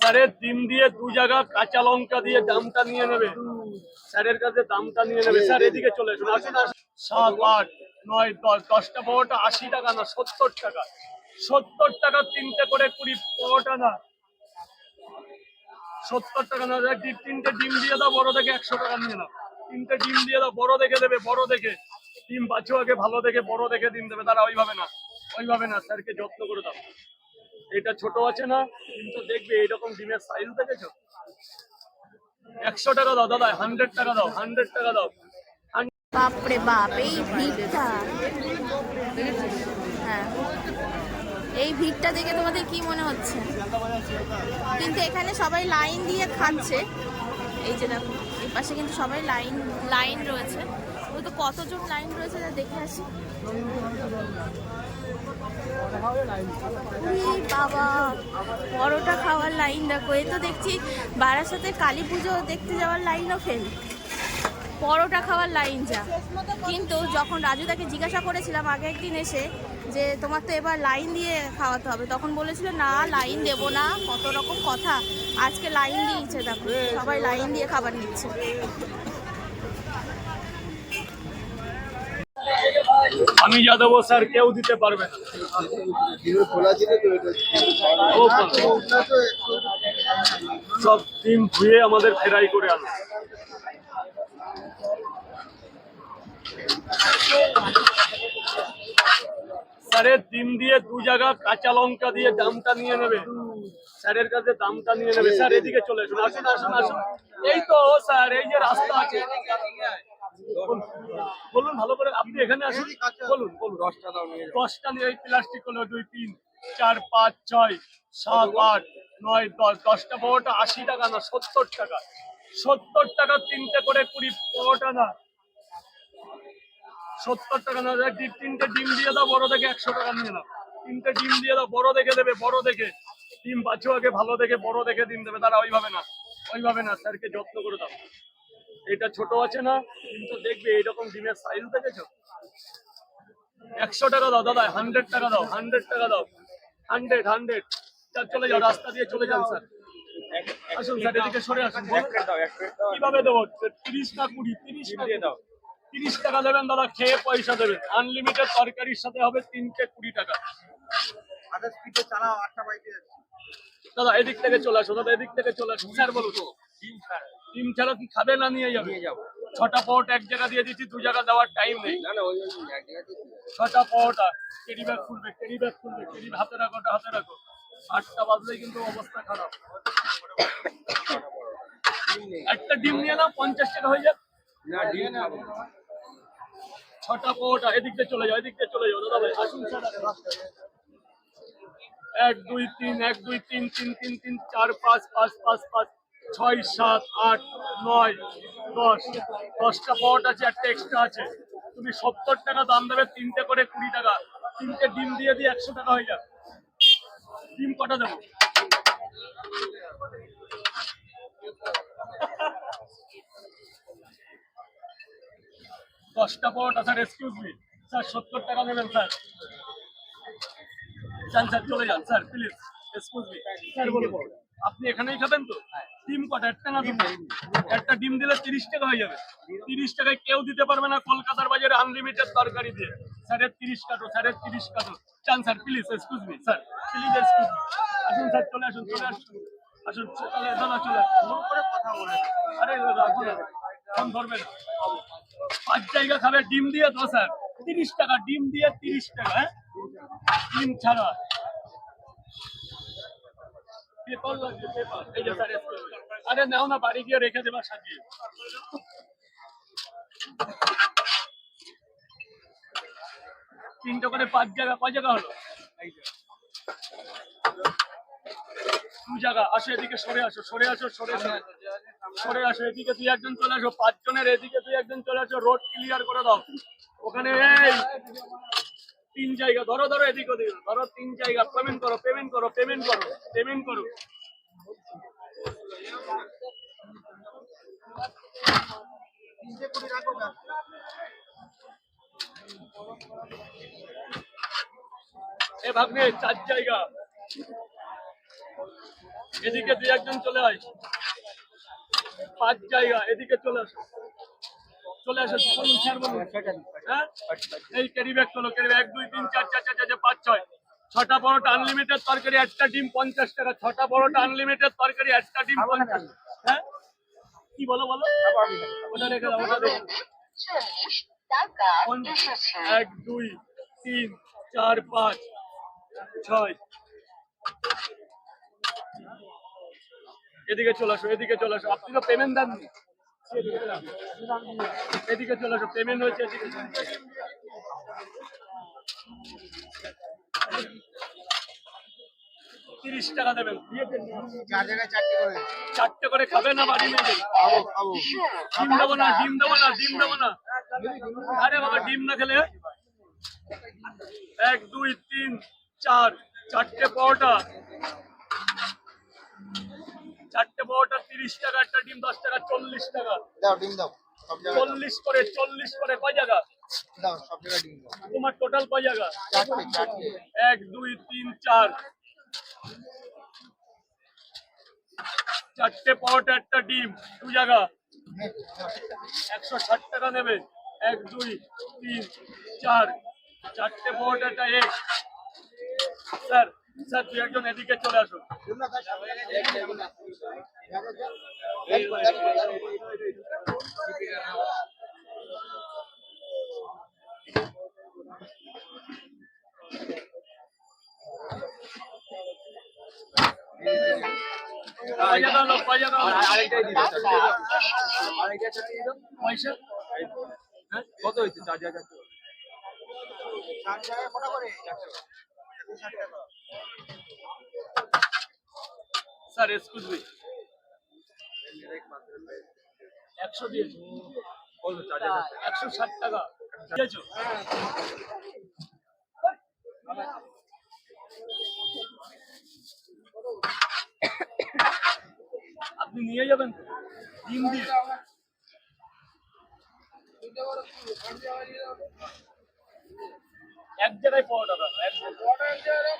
স্যারের ডিম দিয়ে 2 জায়গা কাঁচা লঙ্কা দিয়ে দামটা নিয়ে নেবে, স্যারের কাছে দামটা নিয়ে নেবে। স্যার এদিকে চলে আসুন, আসুন আসুন। 7, 8, 9, 10, 10টা পরোটা 80 টাকা না 70 টাকা, 70 টাকা তিনটে করে 20 পরোটা না 70 টাকা না। তিনটে ডিম দিয়ে দাও বড় দেখে, 100 টাকা নিয়ে নাও। তিনটে ডিম দিয়ে দাও, বড় দেখে দেবে, বড় দেখে ডিম বাছো আগে, ভালো দেখে বড় দেখে ডিম দেবে। তারা ওইভাবে না, ওইভাবে না, স্যারকে যত্ন করে দাও। এটা ছোট আছে না, কিন্তু দেখবে এরকম ডিমের সাইজ দেখেছো। 100 টাকা দাও দাদা, 100 টাকা দাও, 100 টাকা দাও। বাপরে বাপ, এই ভিড়টা, হ্যাঁ এই ভিড়টা দেখে তোমাদের কি মনে হচ্ছে? কিন্তু এখানে সবাই লাইন দিয়ে খাচ্ছে। এই যে দেখো এই পাশে কিন্তু সবাই লাইন লাইন রয়েছে। ওই তো কতজন লাইন রয়েছে দেখে আসি। বাবা, পরোটা খাওয়ার লাইন দেখো। এই তো দেখছি বারাসাতে কালী পুজো দেখতে যাওয়ার লাইনও ফেল, পরোটা খাওয়ার লাইন যা। কিন্তু যখন রাজুদাকে জিজ্ঞাসা করেছিলাম আগে একদিন এসে যে তোমার তো এবার লাইন দিয়ে খাওয়াতে হবে, তখন বলেছিল না লাইন দেবো না, কত রকম কথা। আজকে লাইন দিয়েছে, দেখো সবাই লাইন দিয়ে খাবার নিচ্ছে। আমি যা দেবো স্যার কেউ দিতে পারবে না। সব ডিম ধুয়ে আমাদের ফ্রাই করে আনো। স্যারের ডিম দিয়ে 2 জায়গা কাঁচা লঙ্কা দিয়ে দামটা নিয়ে নেবে, স্যারের কাছে দামটা নিয়ে নেবে। স্যার এদিকে চলে আসুন, আসুন আসুন আসুন। এই তো স্যার, এই যে রাস্তা আছে, বলুন ভালো করে। আপনি এখানে আসুন, বলুন বলুন। 10টা নিয়ে এই প্লাস্টিক হলো 2, 3, 4, 5, 6, 7, 8, 9, 10, 10টা পরোটা 80 টাকা না 70 টাকা, 70 টাকা তিনটে করে 20 পরোটা না 70 টাকা না। তিনটে ডিম দিয়ে দাও বড় দেখে, 100 টাকা নিয়ে নাও। তিনটে ডিম দিয়ে দাও, বড় দেখে দেবে, বড় দেখে ডিম বাছো আগে, ভালো দেখে বড় দেখে ডিম দেবে। তারা ওইভাবে না, ওইভাবে না, স্যারকে যত্ন করে দাও। এটা ছোট আছে না, কিন্তু দেখবে এরকম ডিমের সাইজ দেখেছো। 100 টাকা দাও দাদা, 100 টাকা দাও, 100 টাকা দাও, 100 স্যার চলে যাও, রাস্তা দিয়ে চলে যান স্যার। আসুন স্যার, এদিকে সরে আসুন। কিভাবে দেবো? 30 না 20? 30 টাকা দাও, 30 টাকা দেবেন দাদা, খেয়ে পয়সা দেবেন। আনলিমিটেড তরকারির সাথে হবে তিনটে 20 টাকা। দাদা এদিক থেকে চলে আসো, দাদা এদিক থেকে চলে আসুন। স্যার বলুন, ডিম ছাড়া কি খাবে না নিয়ে যাবে? 6টা পরোটা এক জায়গা দিয়ে দিচ্ছি, 2 জায়গা দেওয়ার টাইম নেই। 6টা পরোটা, ক্যারি ব্যাগ খুলবে, ক্যারি ব্যাগ খুলবে, ক্যারি হাতে রাখো, হাতে রাখো। 8টা বাজলেই কিন্তু অবস্থা খারাপ। একটা ডিম নিয়ে নাও, 50 টাকা হয়ে যাক। 6টা পরোটা, এদিক দিয়ে চলে যাও, এদিক দিয়ে চলে যাও দাদা ভাই, আসুন স্যার। 1, 2, 3, 1, 2, 3, 3, 3, 3, 4, 5, 5, 5, 5, 6, 7, 8, 9, 10, 10টা পরোটা আছে, একটা এক্সট্রা আছে। তুমি 70 টাকা দাম দেবে, তিনটে করে 20 টাকা। তিনটে ডিম দিয়ে 100 টাকা হয়ে যাবে। ডিম কটা দেবো? দশটা পরোটা স্যার, এক্সকিউজ মি স্যার, 70 টাকা দেবেন স্যার। যান স্যার, চলে যান sir please, excuse me sir. বলুন আপনি এখানেই খাবেন তো? ডিম কটা? একটা না দুটো? একটা ডিম দিলে 30 টাকা হয়ে যাবে। 30 টাকায় কেউ দিতে পারবে না কলকাতার বাজারে আনলিমিটেড তরকারি দিয়ে। স্যারের 30 কাটো, স্যারের 30 কাটো। চান sir please, excuse me sir, please excuse me. আসুন স্যার, চলে আসুন, চলে আসুন, আসুন দাদা, চলে আসুন। কথা বলে আরে রাখুন, ফোন ধরবে না। 5 জায়গা খাবে ডিম দিয়ে তো স্যার, 30 টাকা ডিম দিয়ে 30 টাকা। হ্যাঁ, ডিম ছাড়া পেপার লাগবে, পেপার। এই যে স্যার, আরে নাও না, বাড়ি গিয়ে রেখে দেবা সাজিয়ে। 3টা করে 5 জায়গা, 5 জায়গা হলো? 2 জায়গা। আসো এদিকে, সরে আসো, সরে আসো, সরে আসো, সরে আসো। এদিকে 2 একজন চলে আসো, 5 জনের এদিকে 2 একজন চলে আসো। রোড ক্লিয়ার করে দাও ওখানে। এই 3 জায়গা ধরো, ধরো এদিকে ওদিকে ধরো, 3 জায়গা। পেমেন্ট করো, পেমেন্ট করো, পেমেন্ট করো, পেমেন্ট করো। এ ভাগ্নে 4 জায়গা। এদিকে দুই একজন চলে আয়, 5 জায়গা, এদিকে চলে আসো, চলে আসো, বলুন স্যার বলুন। হ্যাঁ, এই ক্যারি ব্যাগ তোলো, ক্যারি ব্যাগ 1 2 3 4 4 4 4 5 6, 6টা পরোটা আনলিমিটেড তরকারি, একটা ডিম 50 টাকা, 6টা পরোটা আনলিমিটেড তরকারি, একটা ডিম 50। হ্যাঁ, কি বলো বলো, ওটা রেখে দাও, ওটা রেখে দাও। 1 2 3 4 5 6, এদিকে চলে আসো, এদিকে চলে আসো, আপনি তো পেমেন্ট দেননি, এদিকে চলে আসো, পেমেন্ট হয়েছে, এদিকে চলে আসো। 30 টাকা দেবেন, 4 জায়গায় 4টে করে খাবে না বাড়ি নিয়ে যাবে। খাবো। ডিম দেবো না, ডিম দেবো না, ডিম দেবো না, আরে বাবা ডিম না খেলে। 1 2 3 4, 4টে পরোটা, 4টে পরোটা 30 টাকা, একটা ডিম 10 টাকা, 40 টাকা, দাও ডিম দাও, সব জায়গায় 40 করে কয় জায়গা দাও, সব জায়গায় ডিম দাও। তোমার টোটাল কয় জায়গা? 4টে 1 2 3 4, 4টে পরোটা, একটা ডিম, 2 জায়গা, 160 টাকা নেবে। 1 2 3 4, 4টে পরোটা, একটা এক। স্যার স্যার তুই একজন এদিকে চলে আসো। কত হয়েছে 4 জায়গায়? 4 জায়গায় কত করে? স্যার এক্সকিউজ মি, 100 দিয়েছো, বলবো 4 জায়গায় 160 টাকা দিয়েছো। আপনি নিয়ে যাবেন তো? ডিম দিয়ে এক জায়গায় পরোটা দাও, এক জায়গায়।